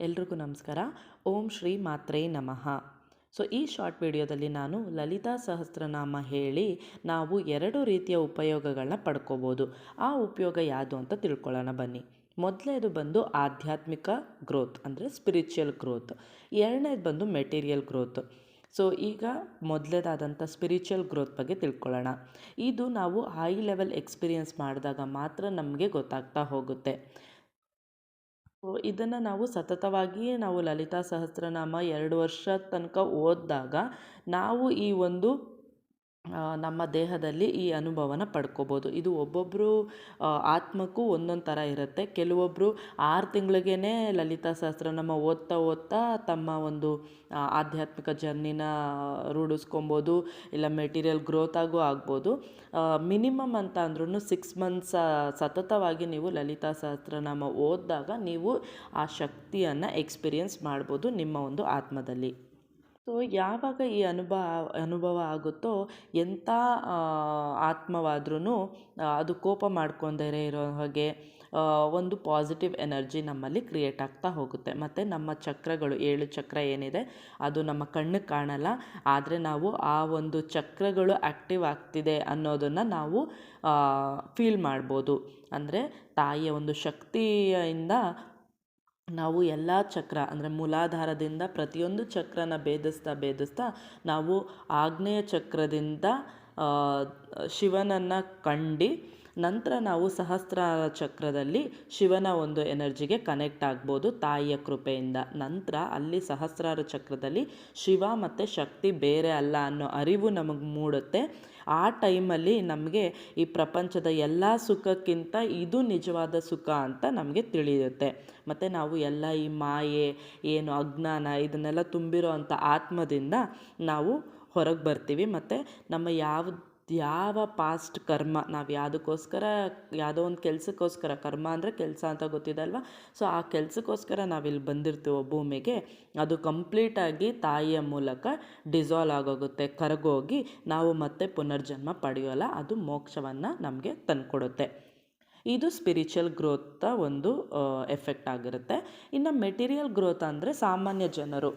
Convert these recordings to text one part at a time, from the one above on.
ಎಲ್ರಿಗೂ ನಮಸ್ಕಾರ. ಓಂ ಶ್ರೀ ಮಾತ್ರೇ ನಮಃ. ಸೊ ಈ ಶಾರ್ಟ್ ವಿಡಿಯೋದಲ್ಲಿ ನಾನು ಲಲಿತಾ ಸಹಸ್ರನಾಮ ಹೇಳಿ ನಾವು 2 ರೀತಿಯ ಉಪಯೋಗಗಳನ್ನ ಪಡ್ಕೋಬೋದು. ಆ ಉಪಯೋಗ ಯಾವುದು ಅಂತ ತಿಳ್ಕೊಳ್ಳೋಣ ಬನ್ನಿ. ಮೊದಲನೇದು ಬಂದು ಆಧ್ಯಾತ್ಮಿಕ ಗ್ರೋತ್ ಅಂದರೆ ಸ್ಪಿರಿಚುವಲ್ ಗ್ರೋತ್. ಎರಡನೇದು ಬಂದು ಮೆಟೀರಿಯಲ್ ಗ್ರೋತ್. ಸೊ ಈಗ ಮೊದಲೇದಾದಂಥ ಸ್ಪಿರಿಚುವಲ್ ಗ್ರೋತ್ ಬಗ್ಗೆ ತಿಳ್ಕೊಳ್ಳೋಣ. ಇದು ನಾವು ಹೈ ಲೆವೆಲ್ ಎಕ್ಸ್ಪೀರಿಯನ್ಸ್ ಮಾಡಿದಾಗ ಮಾತ್ರ ನಮಗೆ ಗೊತ್ತಾಗ್ತಾ ಹೋಗುತ್ತೆ. ಸೊ ಇದನ್ನು ನಾವು ಸತತವಾಗಿ ನಾವು ಲಲಿತಾ ಸಹಸ್ರನಾಮ 2 ವರ್ಷ ತನಕ ಓದಿದಾಗ ನಾವು ಈ ಒಂದು ನಮ್ಮ ದೇಹದಲ್ಲಿ ಈ ಅನುಭವನ ಪಡ್ಕೋಬೋದು. ಇದು ಒಬ್ಬೊಬ್ಬರು ಆತ್ಮಕ್ಕೂ ಒಂದೊಂದು ಥರ ಇರುತ್ತೆ. ಕೆಲವೊಬ್ಬರು 6 ತಿಂಗಳಿಗೇ ಲಲಿತಾ ಸಹಸ್ರನಾಮ ಓದ್ತಾ ಓದ್ತಾ ತಮ್ಮ ಒಂದು ಆಧ್ಯಾತ್ಮಿಕ ಜರ್ನಿನ ರೂಢಿಸ್ಕೊಬೋದು, ಇಲ್ಲ ಮೆಟೀರಿಯಲ್ ಗ್ರೋತ್ ಆಗ್ಬೋದು. ಮಿನಿಮಮ್ ಅಂತ ಅಂದ್ರೂ 6 ಮಂತ್ಸ್ ಸತತವಾಗಿ ನೀವು ಲಲಿತಾ ಸಹಸ್ರನಾಮ ಓದಿದಾಗ ನೀವು ಆ ಶಕ್ತಿಯನ್ನು ಎಕ್ಸ್ಪೀರಿಯನ್ಸ್ ಮಾಡ್ಬೋದು ನಿಮ್ಮ ಒಂದು ಆತ್ಮದಲ್ಲಿ. ಸೊ ಯಾವಾಗ ಈ ಅನುಭವ ಆಗುತ್ತೋ ಎಂಥ ಆತ್ಮವಾದ್ರೂ ಅದು ಕೋಪ ಮಾಡ್ಕೊಂಡೇ ಇರೋ ಹಾಗೆ ಒಂದು ಪಾಸಿಟಿವ್ ಎನರ್ಜಿ ನಮ್ಮಲ್ಲಿ ಕ್ರಿಯೇಟ್ ಆಗ್ತಾ ಹೋಗುತ್ತೆ. ಮತ್ತು ನಮ್ಮ ಚಕ್ರಗಳು 7 ಚಕ್ರ ಏನಿದೆ ಅದು ನಮ್ಮ ಕಣ್ಣಿಗೆ ಕಾಣಲ್ಲ, ಆದರೆ ನಾವು ಆ ಒಂದು ಚಕ್ರಗಳು ಆ್ಯಕ್ಟಿವ್ ಆಗ್ತಿದೆ ಅನ್ನೋದನ್ನು ನಾವು ಫೀಲ್ ಮಾಡ್ಬೋದು. ಅಂದರೆ ತಾಯಿಯ ಒಂದು ಶಕ್ತಿಯಿಂದ ನಾವು ಎಲ್ಲ ಚಕ್ರ ಅಂದರೆ ಮೂಲಾಧಾರದಿಂದ ಪ್ರತಿಯೊಂದು ಚಕ್ರನ ಭೇದಿಸ್ತಾ ನಾವು ಆಗ್ನೇಯ ಚಕ್ರದಿಂದ ಶಿವನನ್ನು ಕಂಡು ನಂತರ ನಾವು ಸಹಸ್ರಾರ ಚಕ್ರದಲ್ಲಿ ಶಿವನ ಒಂದು ಎನರ್ಜಿಗೆ ಕನೆಕ್ಟ್ ಆಗ್ಬೋದು ತಾಯಿಯ ಕೃಪೆಯಿಂದ. ನಂತರ ಅಲ್ಲಿ ಸಹಸ್ರಾರ ಚಕ್ರದಲ್ಲಿ ಶಿವ ಮತ್ತು ಶಕ್ತಿ ಬೇರೆ ಅಲ್ಲ ಅನ್ನೋ ಅರಿವು ನಮಗೆ ಮೂಡುತ್ತೆ. ಆ ಟೈಮಲ್ಲಿ ನಮಗೆ ಈ ಪ್ರಪಂಚದ ಎಲ್ಲ ಸುಖಕ್ಕಿಂತ ಇದು ನಿಜವಾದ ಸುಖ ಅಂತ ನಮಗೆ ತಿಳಿಯುತ್ತೆ. ಮತ್ತು ನಾವು ಎಲ್ಲ ಈ ಮಾಯೆ ಏನು ಅಜ್ಞಾನ ಇದನ್ನೆಲ್ಲ ತುಂಬಿರೋ ಅಂಥ ಆತ್ಮದಿಂದ ನಾವು ಹೊರಗೆ ಬರ್ತೀವಿ. ಮತ್ತು ನಮ್ಮ ಯಾವ ಪಾಸ್ಟ್ ಕರ್ಮ ನಾವು ಯಾವುದೋ ಒಂದು ಕೆಲಸಕ್ಕೋಸ್ಕರ, ಕರ್ಮ ಅಂದರೆ ಕೆಲಸ ಅಂತ ಗೊತ್ತಿದೆ ಅಲ್ವಾ, ಸೊ ಆ ಕೆಲಸಕ್ಕೋಸ್ಕರ ನಾವಿಲ್ಲಿ ಬಂದಿರ್ತೀವೋ ಭೂಮಿಗೆ, ಅದು ಕಂಪ್ಲೀಟಾಗಿ ತಾಯಿಯ ಮೂಲಕ ಡಿಸಾಲ್ವ್ ಆಗೋಗುತ್ತೆ, ಕರಗೋಗಿ ನಾವು ಮತ್ತೆ ಪುನರ್ಜನ್ಮ ಪಡೆಯೋಲ್ಲ. ಅದು ಮೋಕ್ಷವನ್ನು ನಮಗೆ ತಂದುಕೊಡುತ್ತೆ. ಇದು ಸ್ಪಿರಿಚುವಲ್ ಗ್ರೋತ್ ಒಂದು ಎಫೆಕ್ಟ್ ಆಗಿರುತ್ತೆ. ಇನ್ನು ಮೆಟೀರಿಯಲ್ ಗ್ರೋತ್ ಅಂದರೆ ಸಾಮಾನ್ಯ ಜನರು,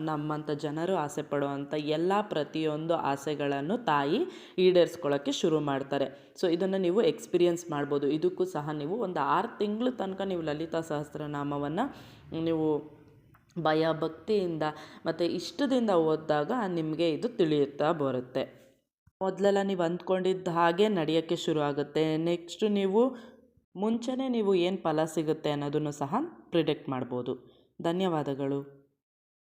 ನಮ್ಮಂಥ ಜನರು ಆಸೆ ಪಡುವಂಥ ಎಲ್ಲ ಪ್ರತಿಯೊಂದು ಆಸೆಗಳನ್ನು ತಾಯಿ ಈಡೇರಿಸ್ಕೊಳ್ಳೋಕ್ಕೆ ಶುರು ಮಾಡ್ತಾರೆ. ಸೊ ಇದನ್ನು ನೀವು ಎಕ್ಸ್ಪೀರಿಯನ್ಸ್ ಮಾಡ್ಬೋದು. ಇದಕ್ಕೂ ಸಹ ನೀವು ಒಂದು 6 ತಿಂಗಳ ತನಕ ನೀವು ಲಲಿತಾ ಸಹಸ್ರನಾಮವನ್ನು ನೀವು ಭಯ ಭಕ್ತಿಯಿಂದ ಮತ್ತು ಇಷ್ಟದಿಂದ ಓದಿದಾಗ ನಿಮಗೆ ಇದು ತಿಳಿಯುತ್ತಾ ಬರುತ್ತೆ. ಮೊದಲೆಲ್ಲ ನೀವು ಅಂದ್ಕೊಂಡಿದ್ದ ಹಾಗೆ ನಡೆಯೋಕ್ಕೆ ಶುರು ಆಗುತ್ತೆ. ನೆಕ್ಸ್ಟು ನೀವು ಮುಂಚೆನೇ ನೀವು ಏನು ಫಲ ಸಿಗುತ್ತೆ ಅನ್ನೋದನ್ನು ಸಹ ಪ್ರಿಡಿಕ್ಟ್ ಮಾಡ್ಬೋದು. ಧನ್ಯವಾದಗಳು.